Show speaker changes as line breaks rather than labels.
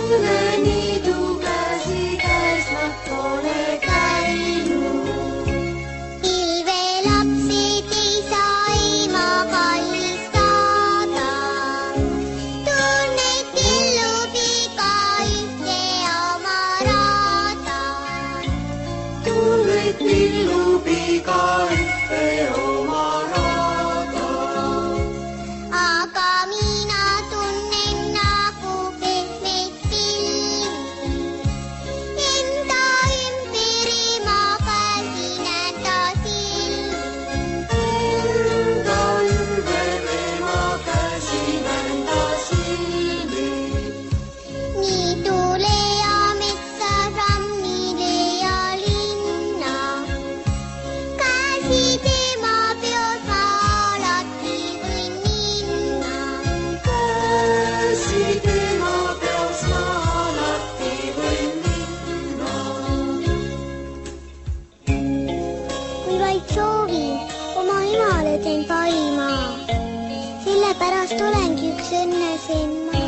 tuuleniidu käsikäes nad pole käinud.
Ilvelapsed ei saa ema kallistada, tunned tillub iga ühte oma rada.
Tunned tillub iga ühte oma rada.
Aga mina tunnen nagu pehmeid pilvi, enda ümberi ma käsin enda silmi.
Enda ümber ema käsin enda silmi.
Niidule ja metsa, rammile ja linna, käsid ema peos ma alati võin minna.
Käsi tema peos ma alati võin minna.
Kui vaid soovin, oma emale teen parima, sellepärast olengi üks õnnesem ma.